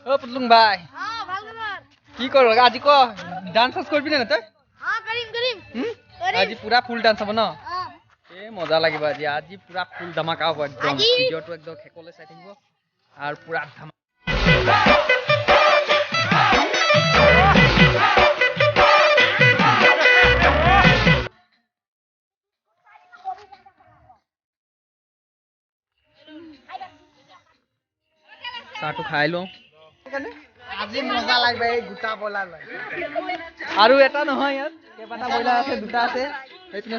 ও পুতলুং ভাই কি কর আজি ক ডান্স করবি না তুই আজি পুরা ফুল ডান্স হব ন এ মজা লাগিব আজি আজি পুরা ফুল ধামাকা হব একদম ভিডিওটো একদম খেকলে চাই থাকিব আর পুরা ধামাকা চাহটো খাই লওঁ আজি মজা লাগবে এই দুটা বলার আৰু এটা নহয় ইয়াত কেইবাটা ব্ৰইলাৰ আছে দুটা আছে সেইপিনে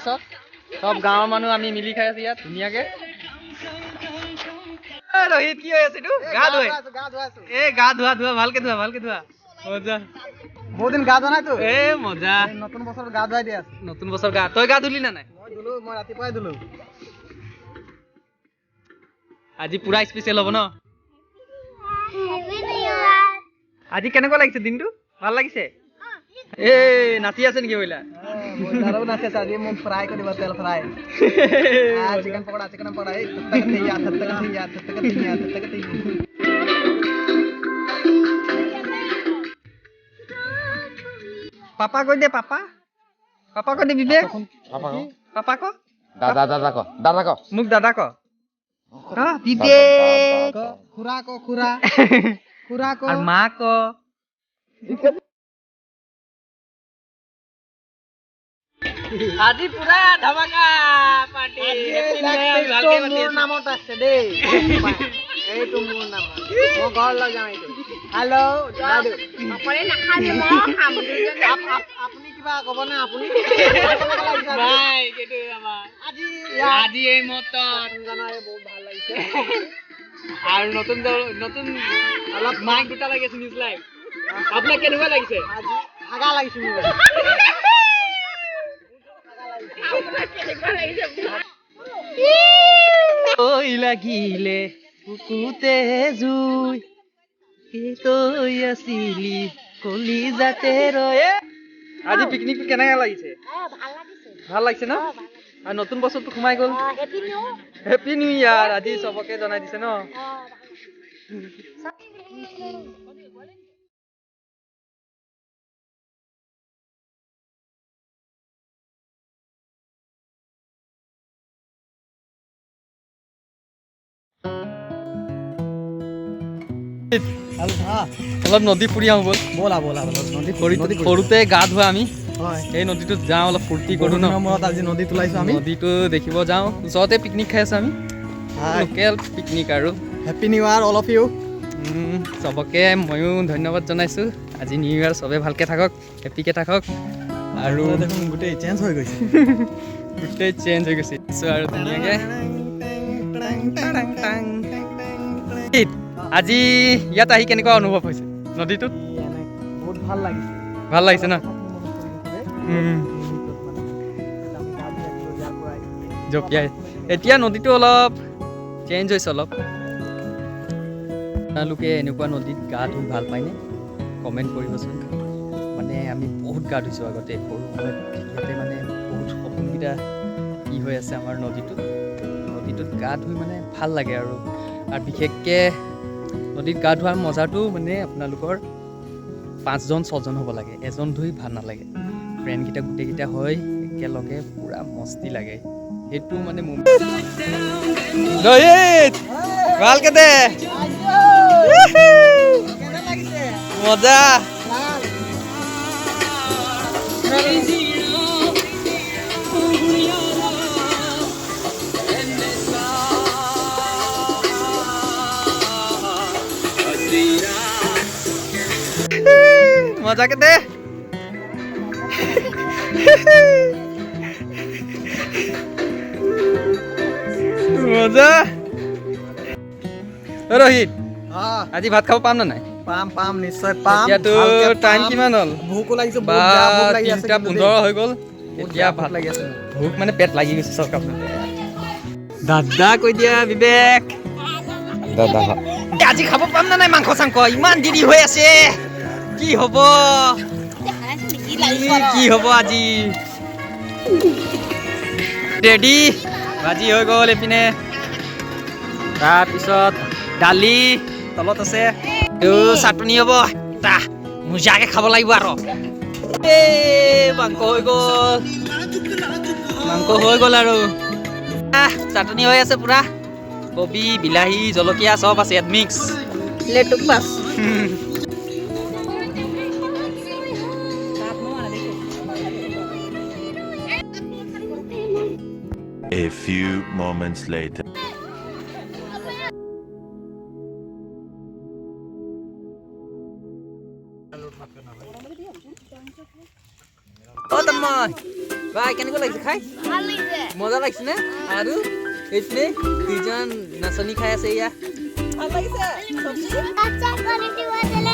সব গাঁৱৰ মানুহ আমি মিলি খাই আছো ইয়াত ধুনীয়াকে ৰোহিত কি হৈ আছে তো গা ধুই এ গা ধোৱা ভালকে ধোৱা মজা বহুত দিন গা ধোৱা নাই তো এ মজা নতুন বছৰ গা ধুৱাই দিয়া আছে নতুন বছৰ গা তই গা ধুলি না নাই মই ৰাতিপুৱাই ধুলো আজি পুৰা স্পেচিয়েল হ'ব ন আজি কেনেকুৱা লাগিছে দিনটো ভাল লাগিছে এ নাচি আছে নেকি বইলা বইলাৰও নাচে আজি মোক ফ্ৰাই কৰিব তেল ফ্রাই চিকেন পকোড়া এই তক থিয়া পাপা কৈ দে পাপা কৈ দে বিবেক পাপা ক দাদা ক মোক দাদা ক বিবেক খুৰা ক আৰ মা ক আজি পুৰা ধামাকা পাৰ্টি মোৰ নামত আছে দেই এইটো মোৰ নামত মই ঘৰ লৈ যাওঁ এইটো হেল্ল' দাদু অকলে নাখাবি মই খাম আপুনি কিবা ক'ব না আপুনি ভাই কেটো আমাৰ আজি এই মটন জানাই বহুত ভাল লাগিছে আৰু নতুন অলপ মাইক দুটা লাগি আছে নিউজ লাইভ আপোনাক কেনেকুৱা লাগিছে আজি আগা লাগিছে মোৰ ওই লাগিলে বুকুতে জুই তই আছিলি কলিজাতে ৰয়ে আজি পিকনিক কেনেকা লাগিছে ভাল লাগিছে ন আৰু নতুন বছৰটো সোমাই গ'ল হেপী নিউ ইয়াৰ আজি চবকে জনাই দিছে ন অলপ নদী ফুৰি আহোঁ ব'ল সৰুতে গা ধোৱা আমি এই নদীটোত যাওঁ অলপ ফূৰ্তি কৰোঁ ন আজি নদীত ওলাইছো আমি নদীটো দেখিব যাওঁ ওচৰতে পিকনিক খাই আছো আমি লোকেল পিকনিক আৰু happy new year all of you চবকে ময়ো ধন্যবাদ জনাইছোঁ আজি নিউ ইয়াৰ চবে ভালকে থাকক হেপিকে থাকক আৰু দেখোন গোটেই চেঞ্জ হৈ গৈছে আৰু ধুনীয়াকে আজি ইয়াত আহি কেনেকুৱা অনুভৱ হৈছে নদীটোত বহুত ভাল লাগিছে ন জপিয়াই এতিয়া নদীটো অলপ চেঞ্জ হৈছে অলপ আপোনালোকে এনেকুৱা নদীত গা ধুই ভাল পায়নে কমেণ্ট কৰিবচোন মানে আমি বহুত গা ধুইছোঁ আগতে সৰু ইয়াতে মানে বহুত সপোনকেইটা কি হৈ আছে আমাৰ নদীটোত গা ধুই মানে ভাল লাগে আৰু বিশেষকৈ নদীত গা ধোৱাৰ মজাটো মানে আপোনালোকৰ 5জন 6জন হ'ব লাগে এজন ধুই ভাল নালাগে ফ্ৰেণ্ডকেইটা গোটেইকেইটা হয় একেলগে পূৰা মস্তি লাগে সেইটো মানে ভালকে দে মজা মজাকে দে মজা রোহিত আজি ভাত খাব পাম না নাই পাম নিশ্চয় পাম এতিয়াতো টাইম কিমান হ'ল ভোকো লাগিছে বা ভোক লাগি আছে 3:15 হৈ গ'ল এতিয়া ভাত লাগি আছে ভোক মানে পেট লাগি গৈছে চব দাদা কৈ দিয়া বিবেক দাদা আজি খাব পাম না নাই মাংস চাংস ইমান দেৰি হৈ আছে কি হ'ব আজি ৰেডি ভাজি হৈ গ'ল এইপিনে তাৰপিছত দালি তলত আছে চাটনি হ'ব তা মোজাকে খাব লাগিব আৰু মাংস হৈ গ'ল আৰু চাটনি হৈ আছে পুৰা কবি বিলাহী জলকীয়া চব আছে ইয়াত মিক্স লেটুক পাছ A few moments later. অ তন্ময় বাই কেনেকুৱা লাগিছে খাই ভাল লাগিছে মজা লাগিছে নে আৰু এইপিনে দুইজন নাচনি খাই আছে এয়া ভাল লাগিছে আচ্ছা কৰি দিবা